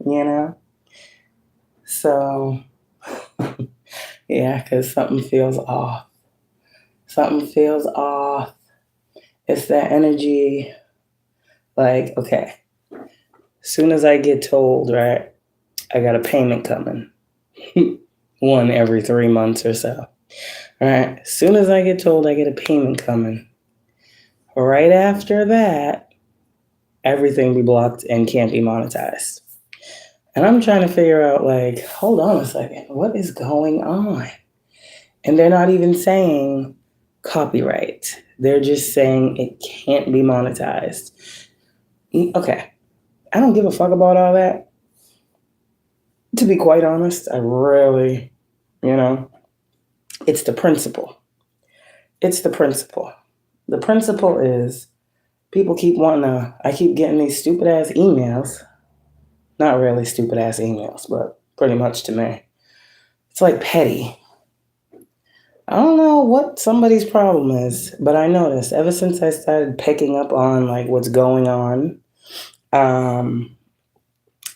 you know? So, yeah, because something feels off. Something feels off. It's that energy, like, okay, as soon as I get told, right, I got a payment coming, one every 3 months or so, right? As soon as I get told I get a payment coming, right after that, everything be blocked and can't be monetized. And I'm trying to figure out, like, hold on a second, what is going on? And they're not even saying copyright. They're just saying it can't be monetized. Okay, I don't give a fuck about all that. To be quite honest, I really, it's the principle. It's the principle. The principle is people keep I keep getting these stupid ass emails. Not really stupid ass emails, but pretty much to me. It's like petty. I don't know what somebody's problem is, but I noticed ever since I started picking up on like what's going on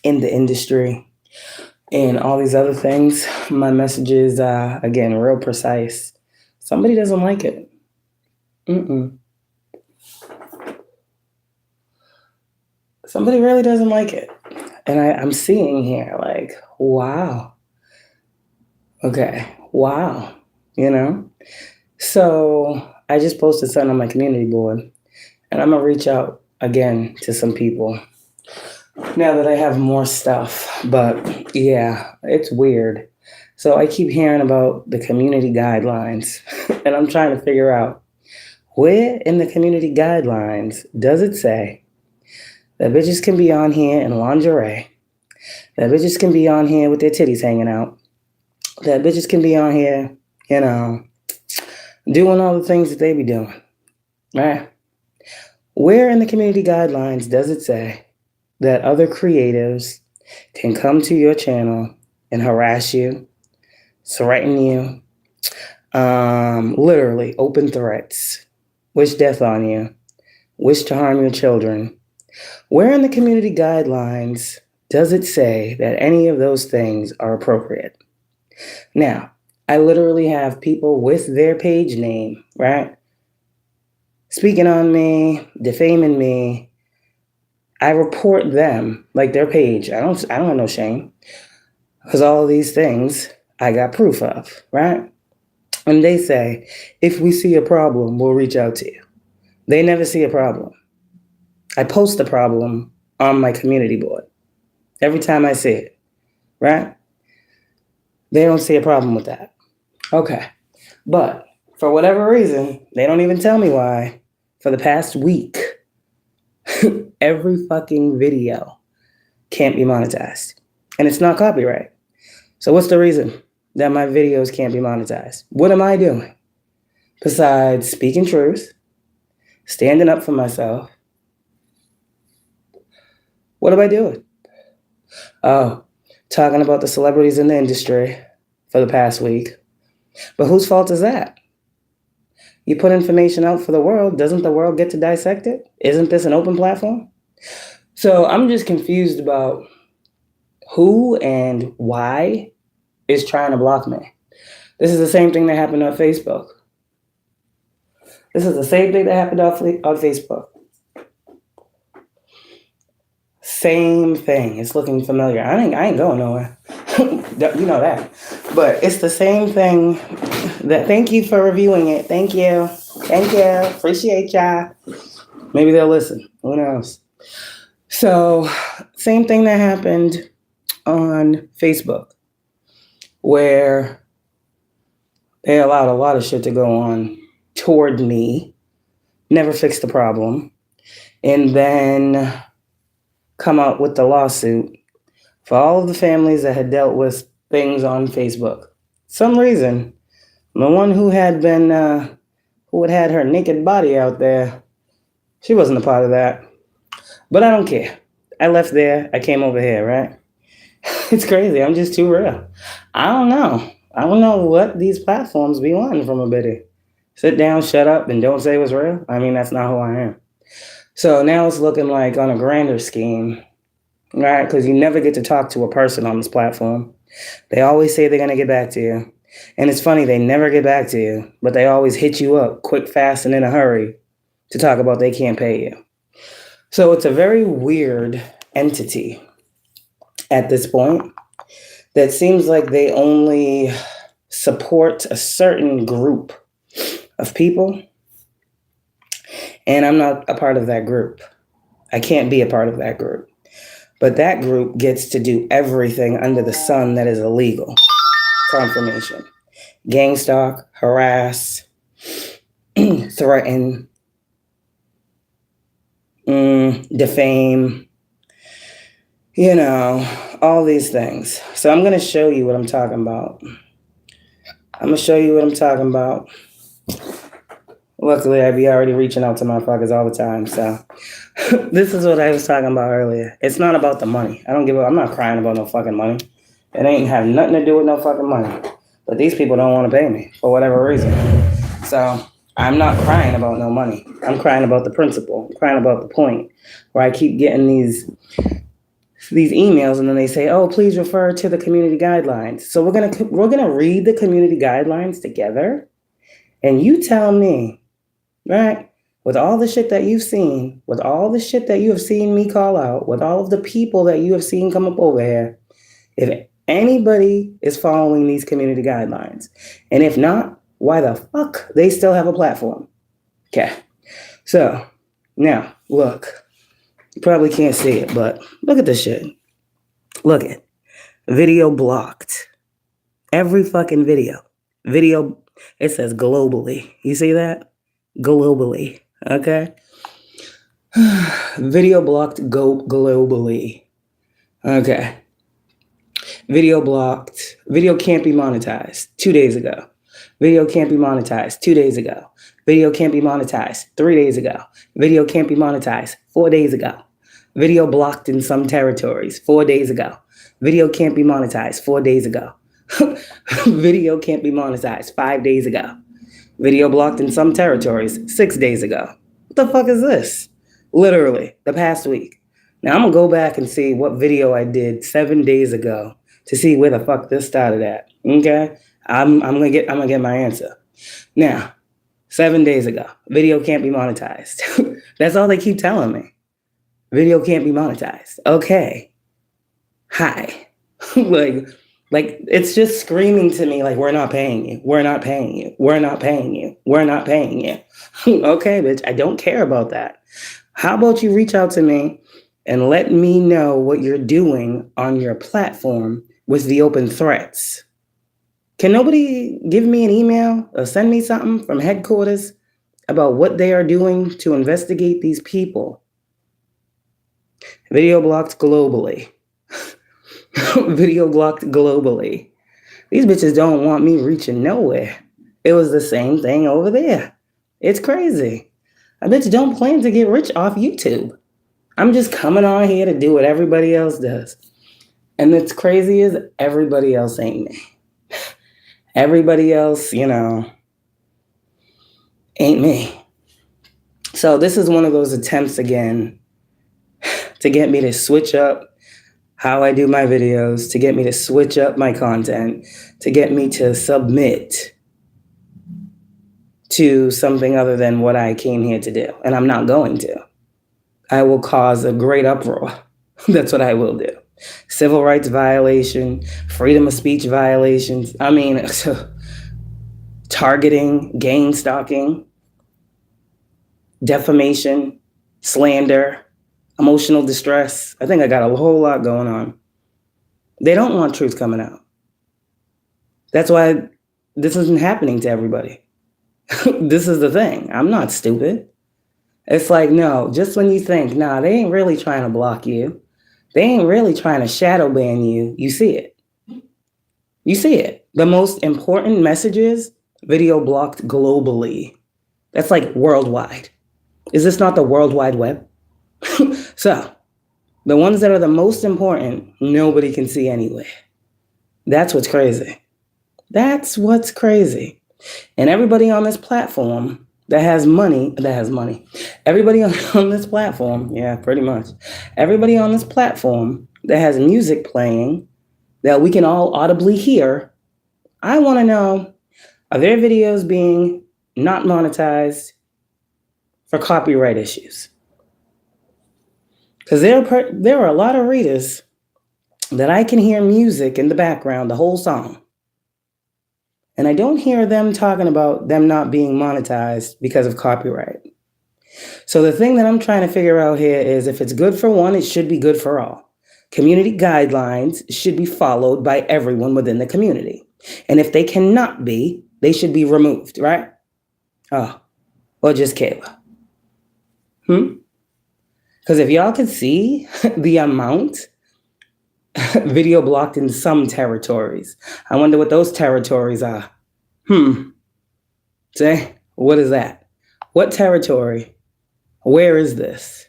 in the industry and all these other things, my messages again real precise. Somebody doesn't like it. Somebody really doesn't like it, and I'm seeing here like, wow. Okay, wow. So I just posted something on my community board, and I'm gonna reach out again to some people now that I have more stuff. But yeah, it's weird. So I keep hearing about the community guidelines, and I'm trying to figure out where in the community guidelines does it say that bitches can be on here in lingerie, that bitches can be on here with their titties hanging out, that bitches can be on here, doing all the things that they be doing, right? Where in the community guidelines does it say that other creatives can come to your channel and harass you, threaten you, literally open threats, wish death on you, wish to harm your children? Where in the community guidelines does it say that any of those things are appropriate? Now, I literally have people with their page name, right, speaking on me, defaming me. I report them, like their page. I don't have no shame, because all of these things I got proof of, right? And they say, if we see a problem, we'll reach out to you. They never see a problem. I post the problem on my community board every time I see it, right? They don't see a problem with that. Okay. But for whatever reason, they don't even tell me why, for the past week, every fucking video can't be monetized. And it's not copyright. So what's the reason that my videos can't be monetized? What am I doing besides speaking truth, standing up for myself? What am I doing? Oh, talking about the celebrities in the industry for the past week. But whose fault is that? You put information out for the world, doesn't the world get to dissect it? Isn't this an open platform? So I'm just confused about who and why is trying to block me. This is the same thing that happened on Facebook. This is the same thing that happened on Facebook. Same thing. It's looking familiar. I ain't going nowhere. You know that. But it's the same thing. Thank you for reviewing it. Thank you. Appreciate ya. Maybe they'll listen. Who knows? So, same thing that happened on Facebook, where they allowed a lot of shit to go on toward me, never fixed the problem, and then come out with the lawsuit for all of the families that had dealt with things on Facebook. Some reason, the one who had had her naked body out there, she wasn't a part of that. But I don't care. I left there. I came over here, right? It's crazy. I'm just too real. I don't know what these platforms be wanting from a biddy. Sit down, shut up, and don't say what's real. I mean, that's not who I am. So now it's looking like on a grander scheme, right? Because you never get to talk to a person on this platform. They always say they're going to get back to you. And it's funny, they never get back to you, but they always hit you up quick, fast, and in a hurry to talk about they can't pay you. So it's a very weird entity at this point that seems like they only support a certain group of people. And I'm not a part of that group. I can't be a part of that group. But that group gets to do everything under the sun that is illegal. Confirmation. Gang stalk, harass, threaten, defame, all these things. So I'm going to show you what I'm talking about. Luckily, I be already reaching out to motherfuckers all the time. So this is what I was talking about earlier. It's not about the money. I'm not crying about no fucking money. It ain't have nothing to do with no fucking money. But these people don't want to pay me for whatever reason. So I'm not crying about no money. I'm crying about the principle. I'm crying about the point where I keep getting these emails and then they say, oh, please refer to the community guidelines. So we're gonna read the community guidelines together. And you tell me, right, with all the shit that you've seen, with all the shit that you have seen me call out, with all of the people that you have seen come up over here, if anybody is following these community guidelines, and if not, why the fuck they still have a platform? Okay. So now look, you probably can't see it, but look at this shit. Look at video blocked. Every fucking video, it says globally. You see that? Globally. Okay. Video blocked globally. Okay. Video blocked. Video can't be monetized 2 days ago. Video can't be monetized 2 days ago. Video can't be monetized 3 days ago. Video can't be monetized 4 days ago. Video blocked in some territories 4 days ago. Video can't be monetized 4 days ago. Video can't be monetized 5 days ago. Video blocked in some territories 6 days ago. What the fuck is this? Literally, the past week. Now I'm gonna go back and see what video I did 7 days ago to see where the fuck this started at. Okay? I'm gonna get my answer. Now, 7 days ago, video can't be monetized. That's all they keep telling me. Video can't be monetized. Okay. Hi. Like it's just screaming to me like, we're not paying you. We're not paying you. We're not paying you. We're not paying you. Okay, bitch, I don't care about that. How about you reach out to me and let me know what you're doing on your platform with the open threats? Can nobody give me an email or send me something from headquarters about what they are doing to investigate these people? Video blocked globally. Video blocked globally. These bitches don't want me reaching nowhere. It was the same thing over there. It's crazy. I bitch don't plan to get rich off YouTube. I'm just coming on here to do what everybody else does. And it's crazy as everybody else ain't me. Everybody else, ain't me. So this is one of those attempts again to get me to switch up how I do my videos, to get me to switch up my content, to get me to submit to something other than what I came here to do. And I'm not going to. I will cause a great uproar. That's what I will do. Civil rights violation, freedom of speech violations. I mean, targeting, gang stalking, defamation, slander, emotional distress. I think I got a whole lot going on. They don't want truth coming out. That's why this isn't happening to everybody. This is the thing. I'm not stupid. It's like, no, just when you think, nah, they ain't really trying to block you. They ain't really trying to shadow ban you. You see it. You see it. The most important messages, video blocked globally. That's like worldwide. Is this not the World Wide Web? So, the ones that are the most important, nobody can see anyway. That's what's crazy. That's what's crazy. And everybody on this platform, that has money, everybody on this platform, yeah, pretty much, everybody on this platform that has music playing that we can all audibly hear, I want to know, are their videos being not monetized for copyright issues? Because there are a lot of readers that I can hear music in the background, the whole song. And I don't hear them talking about them not being monetized because of copyright. So the thing that I'm trying to figure out here is if it's good for one, it should be good for all. Community guidelines should be followed by everyone within the community. And if they cannot be, they should be removed, right? Oh, or just Kayla. Because if y'all could see the amount video blocked in some territories, I wonder what those territories are. Say, what is that? What territory? Where is this?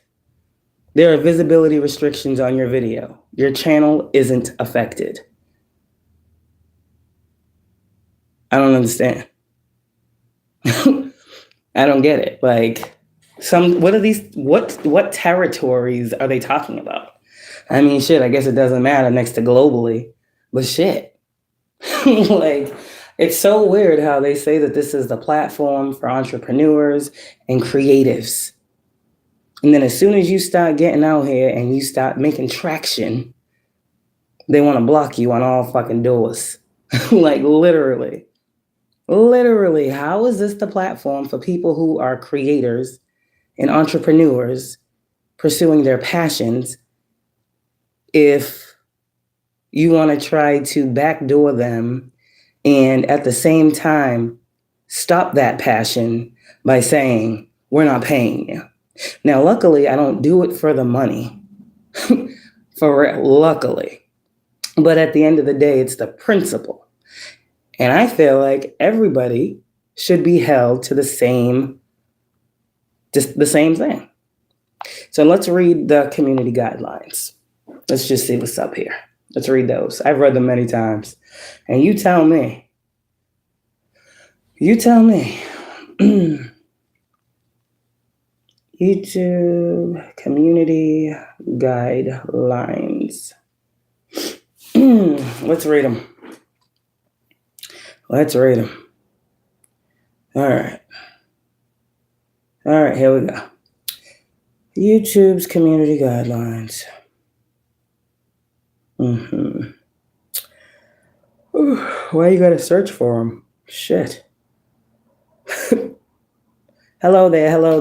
There are visibility restrictions on your video. Your channel isn't affected. I don't understand. I don't get it. Like, what are these? What territories are they talking about? I mean, shit. I guess it doesn't matter next to globally, but shit. Like, it's so weird how they say that this is the platform for entrepreneurs and creatives. And then as soon as you start getting out here and you start making traction, they want to block you on all fucking doors. Like literally, how is this the platform for people who are creators and entrepreneurs pursuing their passions if you want to try to backdoor them and at the same time stop that passion by saying, we're not paying you? Now, luckily, I don't do it for the money, luckily. But at the end of the day, it's the principle. And I feel like everybody should be held to the same thing. So let's read the community guidelines. Let's just see what's up here. Let's read those. I've read them many times. And you tell me. YouTube community guidelines. Let's read them. All right, here we go. YouTube's community guidelines. Why you gotta search for them? Shit. Hello there. All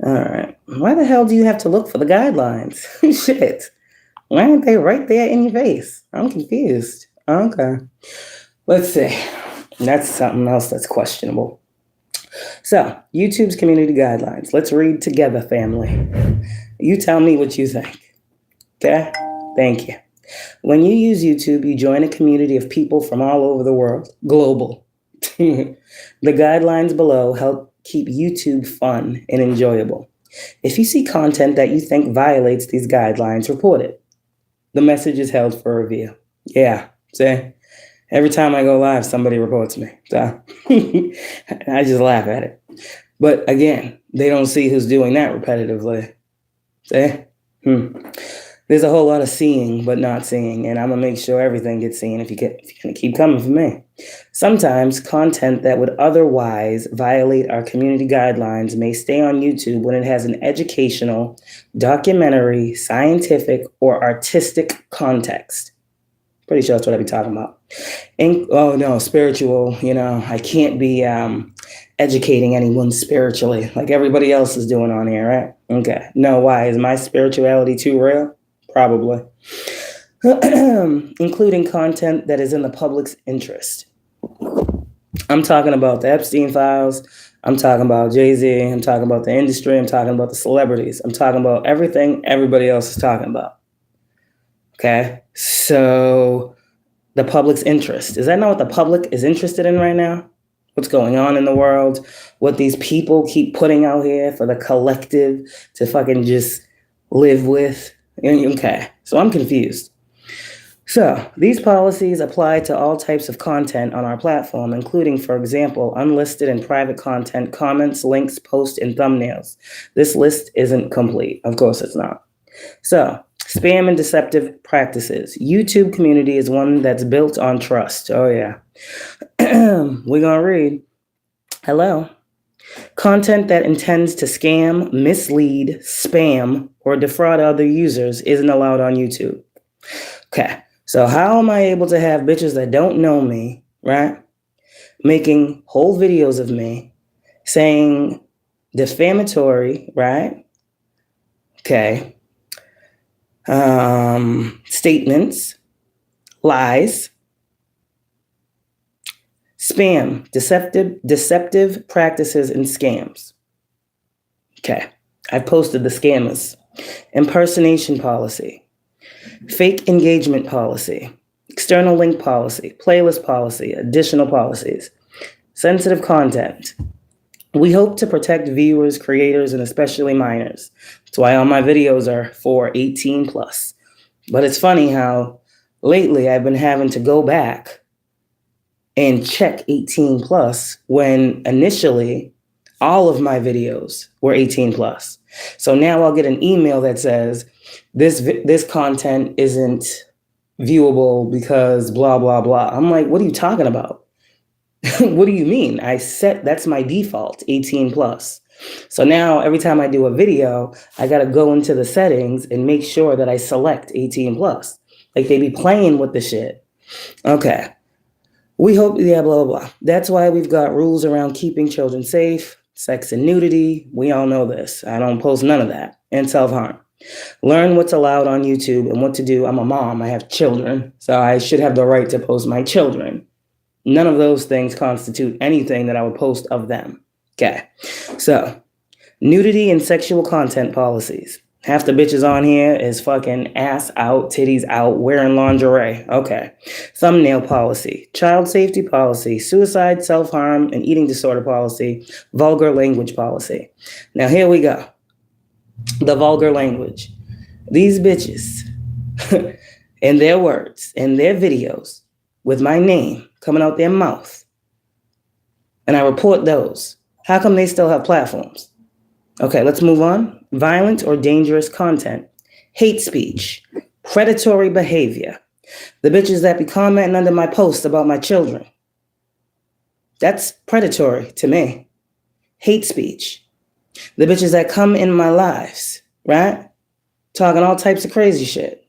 right. Why the hell do you have to look for the guidelines? Shit. Why aren't they right there in your face? I'm confused. Okay. Let's see. That's something else that's questionable. So, YouTube's community guidelines. Let's read together, family. You tell me what you think. Okay? Thank you. When you use YouTube, you join a community of people from all over the world. Global. The guidelines below help keep YouTube fun and enjoyable. If you see content that you think violates these guidelines, report it. The message is held for review. Yeah, see? Every time I go live, somebody reports me. So I just laugh at it. But again, they don't see who's doing that repetitively. See? There's a whole lot of seeing but not seeing, and I'm going to make sure everything gets seen if you're going to keep coming for me. Sometimes content that would otherwise violate our community guidelines may stay on YouTube when it has an educational, documentary, scientific, or artistic context. Pretty sure that's what I'd be talking about. Spiritual, I can't be educating anyone spiritually like everybody else is doing on here, right? Okay. No, why? Is my spirituality too real? Probably. Including content that is in the public's interest. I'm talking about the Epstein files. I'm talking about Jay-Z. I'm talking about the industry. I'm talking about the celebrities. I'm talking about everything everybody else is talking about. Okay? So the public's interest. Is that not what the public is interested in right now? What's going on in the world? What these people keep putting out here for the collective to fucking just live with? Okay, so I'm confused. So these policies apply to all types of content on our platform, including, for example, unlisted and private content, comments, links, posts, and thumbnails. This list isn't complete. Of course it's not. So, spam and deceptive practices. YouTube community is one that's built on trust. Oh, yeah. We're going to read. Hello. Content that intends to scam, mislead, spam, or defraud other users isn't allowed on YouTube. Okay. So how am I able to have bitches that don't know me, right, making whole videos of me saying defamatory, right, okay, statements, lies, spam, deceptive practices, and scams. Okay, I've posted the scammers. Impersonation policy. Fake engagement policy, external link policy, playlist policy, additional policies, sensitive content. We hope to protect viewers, creators, and especially minors. That's why all my videos are for 18 plus. But it's funny how lately I've been having to go back and check 18 plus when initially all of my videos were 18 plus. So now I'll get an email that says, this content isn't viewable because blah, blah, blah. I'm like, what are you talking about? What do you mean? That's my default, 18 plus. So now every time I do a video, I got to go into the settings and make sure that I select 18 plus. Like they be playing with the shit. Okay. We hope, yeah, blah, blah, blah. That's why we've got rules around keeping children safe, sex and nudity. We all know this. I don't post none of that. And self-harm. Learn what's allowed on YouTube and what to do. I'm a mom. I have children. So I should have the right to post my children. None of those things constitute anything that I would post of them. Okay. So nudity and sexual content policies. Half the bitches on here is fucking ass out, titties out, wearing lingerie. Okay. Thumbnail policy, child safety policy, suicide, self-harm, and eating disorder policy, vulgar language policy. Now here we go. The vulgar language. These bitches, in their words, in their videos, with my name coming out their mouth, and I report those. How come they still have platforms? Okay, let's move on. Violent or dangerous content, hate speech, predatory behavior. The bitches that be commenting under my posts about my children. That's predatory to me. Hate speech. The bitches that come in my lives, right? Talking all types of crazy shit.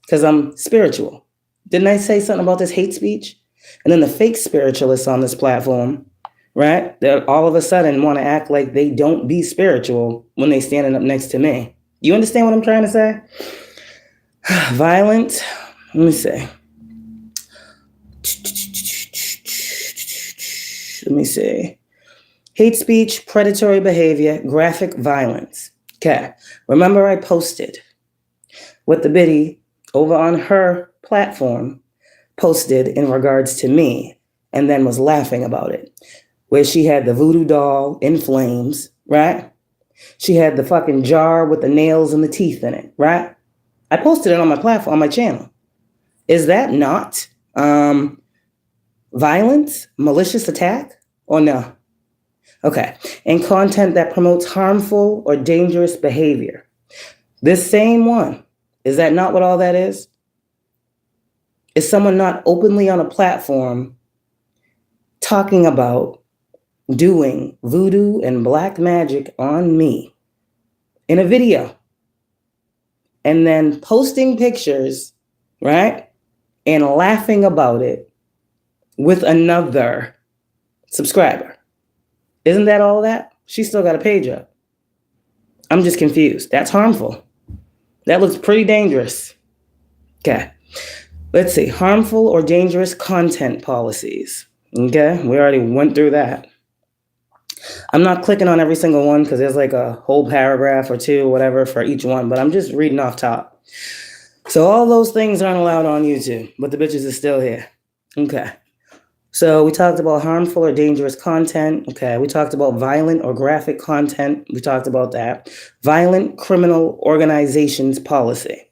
Because I'm spiritual. Didn't I say something about this hate speech? And then the fake spiritualists on this platform, right? They all of a sudden want to act like they don't be spiritual when they standing up next to me. You understand what I'm trying to say? Violent. Let me see. Let me see. Hate speech, predatory behavior, graphic violence. Okay. Remember I posted what the biddy over on her platform posted in regards to me and then was laughing about it. Where she had the voodoo doll in flames, right? She had the fucking jar with the nails and the teeth in it, right? I posted it on my platform, on my channel. Is that not violence, malicious attack, or no? Okay, and content that promotes harmful or dangerous behavior. This same one, is that not what all that is? Is someone not openly on a platform talking about doing voodoo and black magic on me in a video and then posting pictures, right? And laughing about it with another subscriber? Isn't that all that? She still got a page up. I'm just confused. That's harmful. That looks pretty dangerous. Okay. Let's see. Harmful or dangerous content policies. Okay. We already went through that. I'm not clicking on every single one because there's like a whole paragraph or two, whatever, for each one, but I'm just reading off top. So all those things aren't allowed on YouTube, but the bitches are still here. Okay. So we talked about harmful or dangerous content. Okay. We talked about violent or graphic content. We talked about that. Violent criminal organizations policy.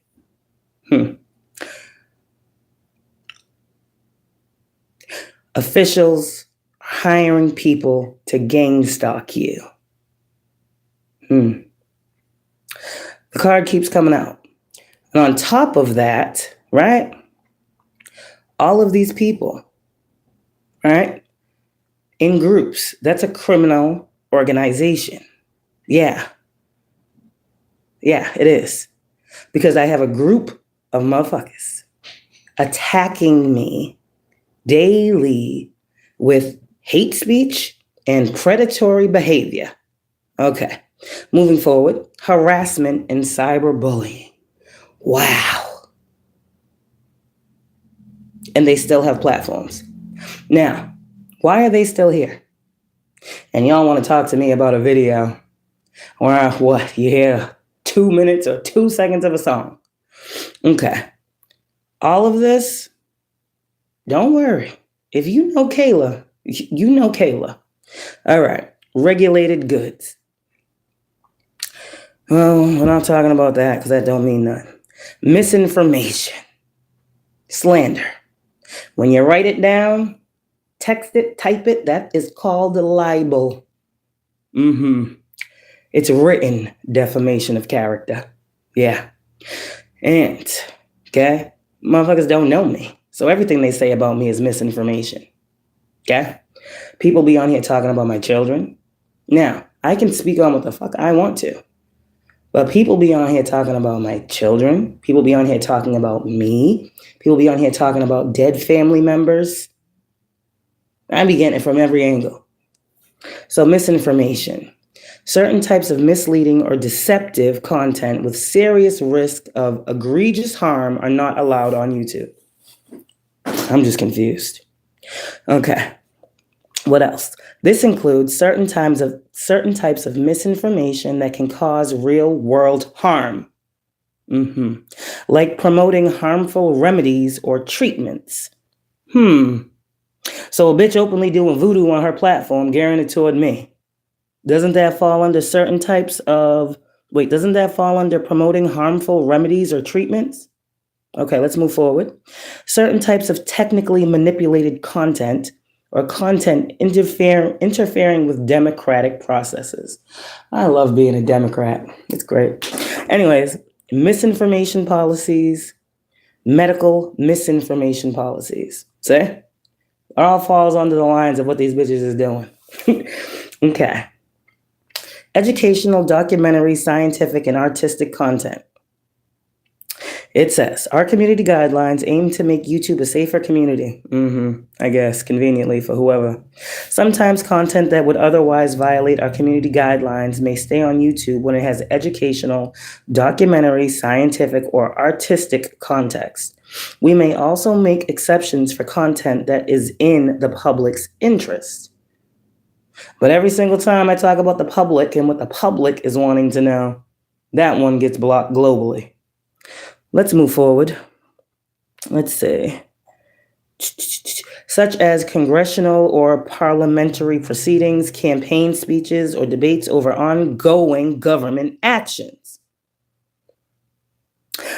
Officials are hiring people to gang stalk you. The card keeps coming out. And on top of that, right, all of these people, right, in groups, that's a criminal organization. Yeah, it is. Because I have a group of motherfuckers attacking me daily with hate speech and predatory behavior. Okay, moving forward, harassment and cyberbullying. Wow. And they still have platforms. Now, why are they still here? And y'all want to talk to me about a video where what? You hear 2 minutes or 2 seconds of a song. Okay. All of this, don't worry. If you know Kayla, you know Kayla. All right. Regulated goods. Well, we're not talking about that because that don't mean nothing. Misinformation. Slander. When you write it down, text it, type it, that is called a libel. It's written defamation of character. Yeah. And, okay, motherfuckers don't know me. So everything they say about me is misinformation. Okay? People be on here talking about my children. Now, I can speak on what the fuck I want to. But people be on here talking about my children. People be on here talking about me. People be on here talking about dead family members. I be getting it from every angle. So misinformation. Certain types of misleading or deceptive content with serious risk of egregious harm are not allowed on YouTube. I'm just confused. Okay. What else? This includes certain types of misinformation that can cause real world harm. Like promoting harmful remedies or treatments. So a bitch openly doing voodoo on her platform, gearing it toward me. Doesn't that fall under doesn't that fall under promoting harmful remedies or treatments? Okay, let's move forward. Certain types of technically manipulated content or content interfering with democratic processes. I love being a Democrat. It's great. Anyways, misinformation policies, medical misinformation policies. See? It all falls under the lines of what these bitches is doing. Okay. Educational, documentary, scientific, and artistic content. It says, our community guidelines aim to make YouTube a safer community. I guess, conveniently for whoever. Sometimes content that would otherwise violate our community guidelines may stay on YouTube when it has educational, documentary, scientific, or artistic context. We may also make exceptions for content that is in the public's interest. But every single time I talk about the public and what the public is wanting to know, that one gets blocked globally. Let's move forward. Let's see. Such as congressional or parliamentary proceedings, campaign speeches, or debates over ongoing government actions.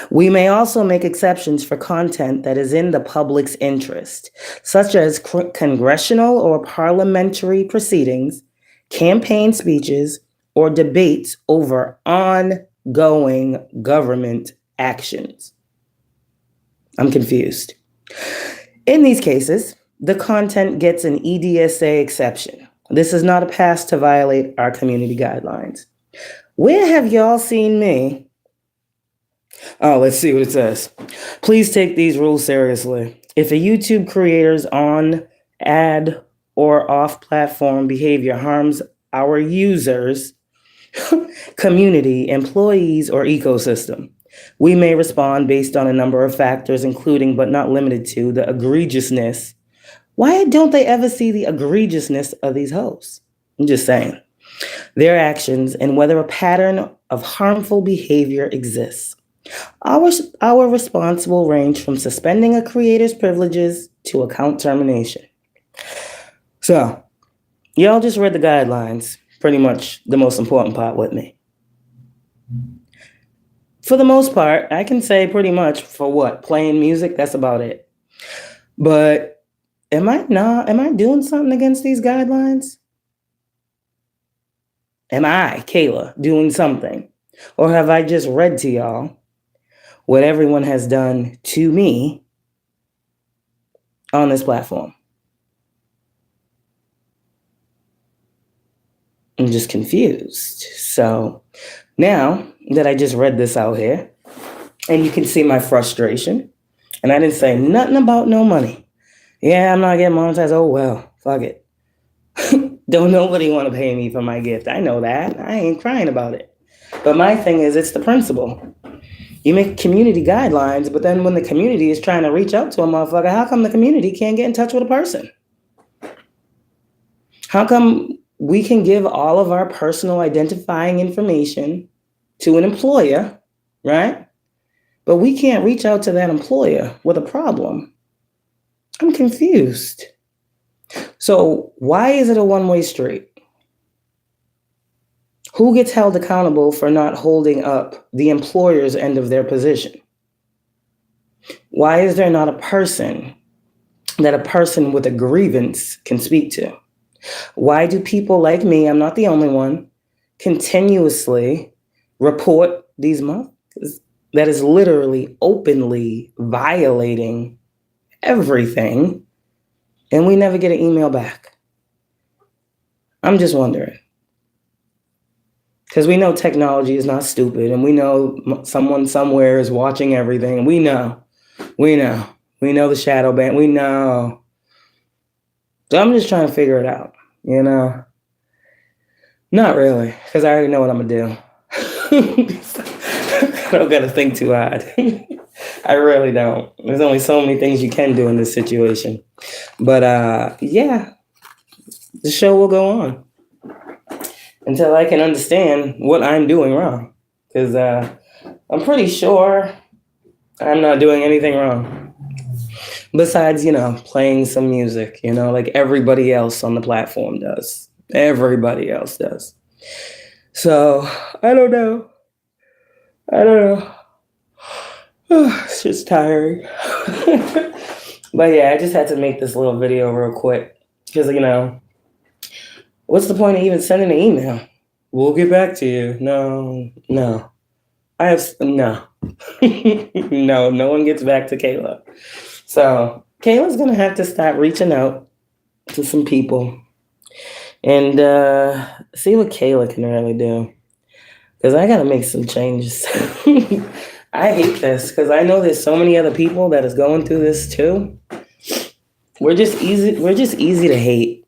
We may also make exceptions for content that is in the public's interest, such as congressional or parliamentary proceedings, campaign speeches, or debates over ongoing government actions. I'm confused. In these cases, the content gets an EDSA exception. This is not a pass to violate our community guidelines. Where have y'all seen me? Oh, let's see what it says. Please take these rules seriously. If a YouTube creator's on, ad, or off-platform behavior harms our users, community, employees, or ecosystem, we may respond based on a number of factors, including but not limited to the egregiousness. Why don't they ever see the egregiousness of these hosts? I'm just saying. Their actions and whether a pattern of harmful behavior exists. Our response will range from suspending a creator's privileges to account termination. So, y'all just read the guidelines, pretty much the most important part with me. For the most part, I can say pretty much for what? Playing music, that's about it. But Am I doing something against these guidelines? Am I, Kayla, doing something? Or have I just read to y'all what everyone has done to me on this platform? I'm just confused. So now that I just read this out here, and you can see my frustration, and I didn't say nothing about no money. Yeah, I'm not getting monetized. Oh, well, fuck it. Don't nobody want to pay me for my gift. I know that. I ain't crying about it. But my thing is, it's the principle. You make community guidelines, but then when the community is trying to reach out to a motherfucker, how come the community can't get in touch with a person? How come we can give all of our personal identifying information to an employer, right? But we can't reach out to that employer with a problem? I'm confused. So why is it a one-way street? Who gets held accountable for not holding up the employer's end of their position? Why is there not a person that a person with a grievance can speak to? Why do people like me, I'm not the only one, continuously report these months that is literally openly violating everything, and we never get an email back? I'm just wondering. Because we know technology is not stupid, and we know someone somewhere is watching everything, and we know the shadow ban, we know. So I'm just trying to figure it out, you know? Not really, because I already know what I'm going to do. I don't got to think too hard. I really don't. There's only so many things you can do in this situation. But yeah, the show will go on until I can understand what I'm doing wrong. Because I'm pretty sure I'm not doing anything wrong. Besides, playing some music, like everybody else on the platform does. Everybody else does. So, I don't know. It's just tiring. But yeah, I just had to make this little video real quick. Because, what's the point of even sending an email? We'll get back to you. No. No, no one gets back to Kayla. So Kayla's going to have to start reaching out to some people and see what Kayla can really do. Because I got to make some changes. I hate this because I know there's so many other people that is going through this too. We're just easy to hate.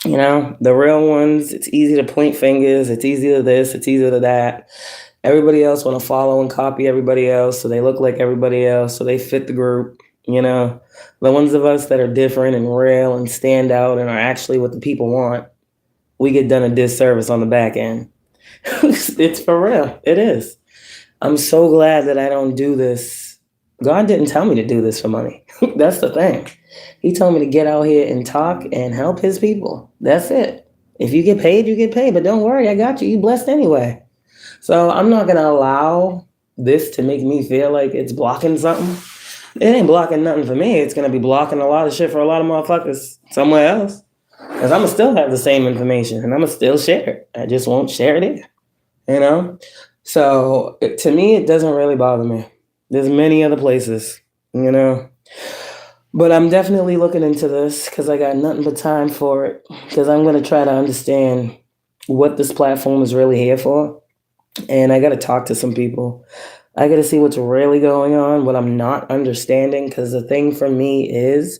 The real ones, it's easy to point fingers. It's easy to this. It's easy to that. Everybody else want to follow and copy everybody else, so they look like everybody else, so they fit the group. The ones of us that are different and real and stand out and are actually what the people want, we get done a disservice on the back end. It's for real. It is. I'm so glad that I don't do this. God didn't tell me to do this for money. That's the thing. He told me to get out here and talk and help his people. That's it. If you get paid, you get paid. But don't worry, I got you. You blessed anyway. So I'm not going to allow this to make me feel like it's blocking something. It ain't blocking nothing for me. It's going to be blocking a lot of shit for a lot of motherfuckers somewhere else. Because I'm going to still have the same information and I'm going to still share it. I just won't share it here. So to me, it doesn't really bother me. There's many other places, But I'm definitely looking into this because I got nothing but time for it. Because I'm going to try to understand what this platform is really here for. And I got to talk to some people. I got to see what's really going on, what I'm not understanding. Because the thing for me is,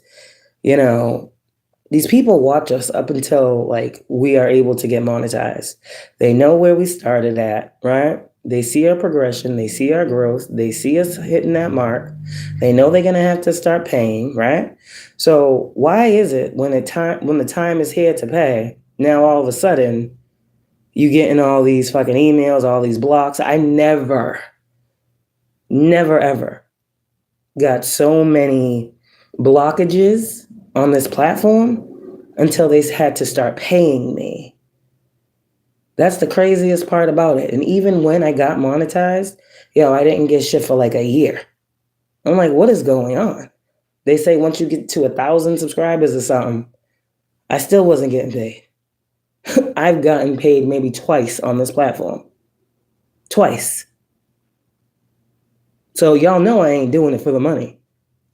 these people watch us up until we are able to get monetized. They know where we started at, right? They see our progression. They see our growth. They see us hitting that mark. They know they're going to have to start paying, right? So why is it when the time is here to pay, now all of a sudden you getting all these fucking emails, all these blocks? I never, ever got so many blockages on this platform until they had to start paying me. That's the craziest part about it. And even when I got monetized, I didn't get shit for a year. I'm like, what is going on? They say once you get to 1,000 subscribers or something, I still wasn't getting paid. I've gotten paid maybe twice on this platform. Twice. So y'all know I ain't doing it for the money.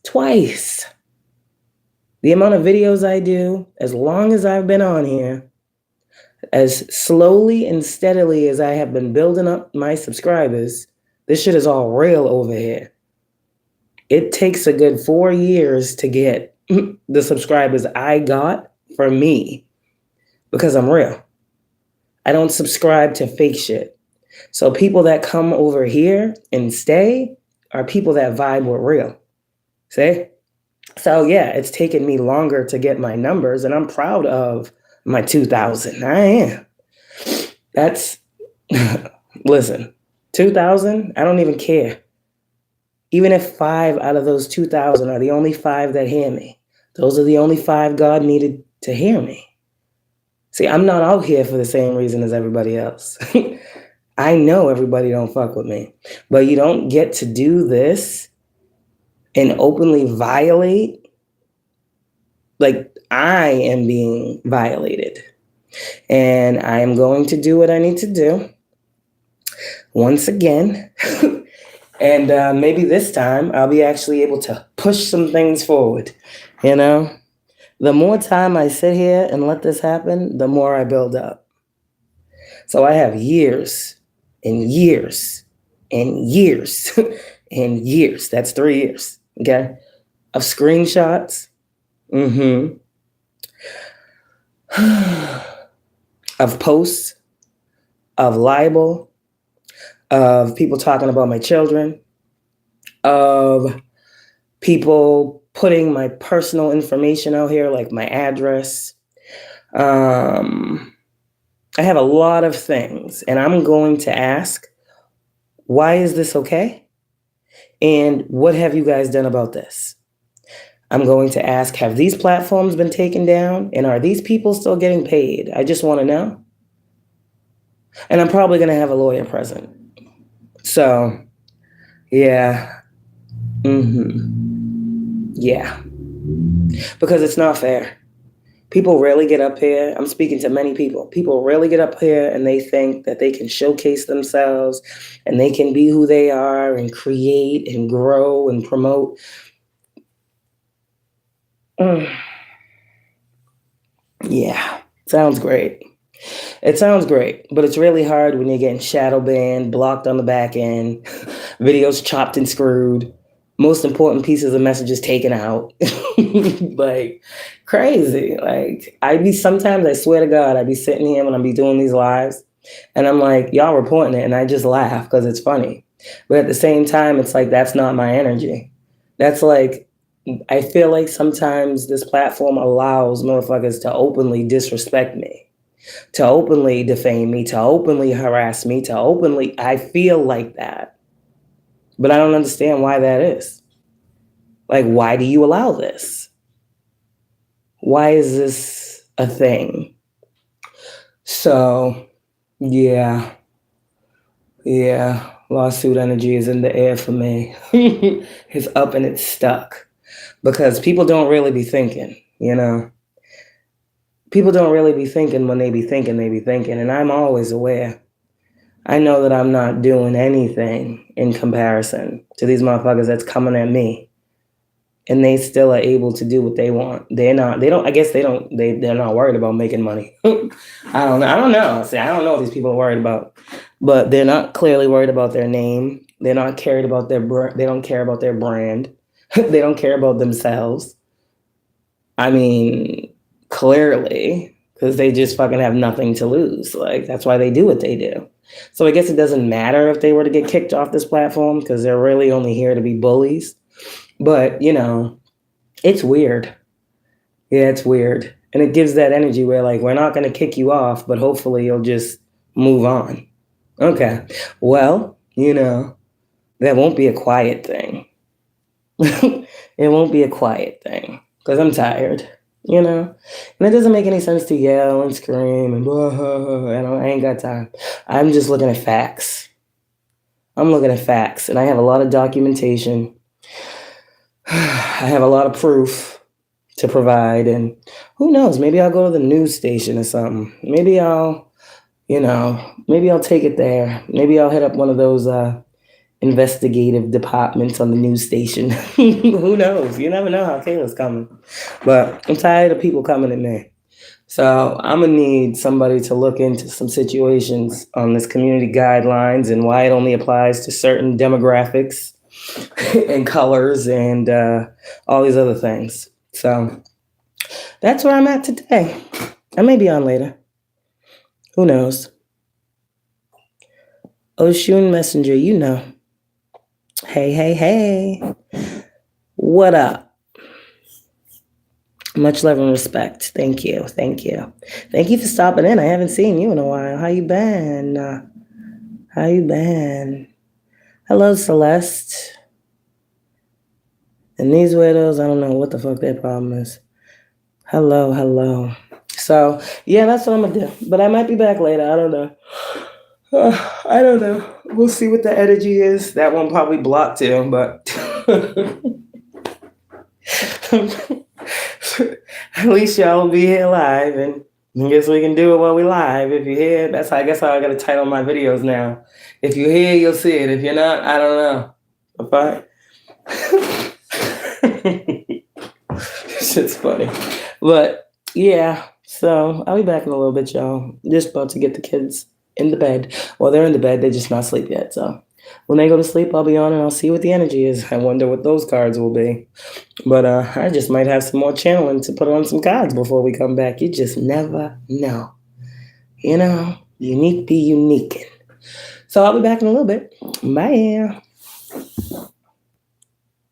Twice. The amount of videos I do, as long as I've been on here, as slowly and steadily as I have been building up my subscribers, this shit is all real over here. It takes a good 4 years to get the subscribers I got for me because I'm real. I don't subscribe to fake shit. So people that come over here and stay are people that vibe with real. See? So yeah, it's taken me longer to get my numbers, and I'm proud of my 2,000. I am. That's, listen, 2,000, I don't even care. Even if 5 out of those 2,000 are the only 5 that hear me, those are the only 5 God needed to hear me. See, I'm not out here for the same reason as everybody else. I know everybody don't fuck with me, but you don't get to do this and openly violate. Like, I am being violated, and I am going to do what I need to do once again. And maybe this time I'll be actually able to push some things forward. You know, the more time I sit here and let this happen, the more I build up. So I have years and years and years and years. That's 3 years, okay, of screenshots. Of posts, of libel, of people talking about my children, of people putting my personal information out here, like my address. I have a lot of things, and I'm going to ask, why is this okay? And what have you guys done about this? I'm going to ask, have these platforms been taken down? And are these people still getting paid? I just want to know. And I'm probably going to have a lawyer present. So, yeah. Yeah. Because it's not fair. People rarely get up here. I'm speaking to many people. People rarely get up here and they think that they can showcase themselves and they can be who they are and create and grow and promote. Yeah, sounds great. It sounds great, but it's really hard when you're getting shadow banned, blocked on the back end, videos chopped and screwed, most important pieces of messages taken out. Like, crazy. Like, sometimes, I swear to God, I'd be sitting here when I be doing these lives, and I'm like, y'all reporting it, and I just laugh because it's funny. But at the same time, it's like, that's not my energy. That's like, I feel like sometimes this platform allows motherfuckers to openly disrespect me, to openly defame me, to openly harass me, I feel like that. But I don't understand why that is. Like, why do you allow this? Why is this a thing? So, yeah, lawsuit energy is in the air for me. It's up and it's stuck. Because people don't really be thinking, you know? People don't really be thinking when they be thinking, and I'm always aware. I know that I'm not doing anything in comparison to these motherfuckers that's coming at me. And they still are able to do what they want. They're not worried about making money. I don't know. See, I don't know what these people are worried about. But they're not clearly worried about their name. They're not cared about they don't care about their brand. They don't care about themselves. I mean, clearly, because they just fucking have nothing to lose. Like, that's why they do what they do. So I guess it doesn't matter if they were to get kicked off this platform because they're really only here to be bullies. But, you know, it's weird. Yeah, it's weird. And it gives that energy where, like, we're not going to kick you off, but hopefully you'll just move on. Okay. Well, you know, that won't be a quiet thing. It won't be a quiet thing because I'm tired, you know? And it doesn't make any sense to yell and scream and blah, I ain't got time. I'm just looking at facts. I'm looking at facts, and I have a lot of documentation. I have a lot of proof to provide, and who knows, maybe I'll go to the news station or something. Maybe I'll, maybe I'll take it there. Maybe I'll hit up one of those investigative departments on the news station. Who knows? You never know how Kayla's coming. But I'm tired of people coming at me. So I'm going to need somebody to look into some situations on this community guidelines and why it only applies to certain demographics and colors and all these other things. So that's where I'm at today. I may be on later. Who knows? Oshun Messenger, you know. Hey, hey, hey. What up? Much love and respect. Thank you. Thank you. Thank you for stopping in. I haven't seen you in a while. How you been? How you been? Hello, Celeste. And these widows, I don't know what the fuck their problem is. Hello, hello. So, yeah, that's what I'm going to do. But I might be back later. I don't know. I don't know. We'll see what the energy is. That one probably blocked too, but at least y'all will be here live, and I guess we can do it while we live. If you're here, I guess how I got to title my videos now. If you're here, you'll see it. If you're not, I don't know. Okay? Shit's funny. But yeah, so I'll be back in a little bit, y'all. Just about to get the kids in the bed. Well, they're in the bed. They're just not asleep yet. So when they go to sleep, I'll be on and I'll see what the energy is. I wonder what those cards will be. But I just might have some more channeling to put on some cards before we come back. You just never know. You know, unique be unique. So I'll be back in a little bit. Bye.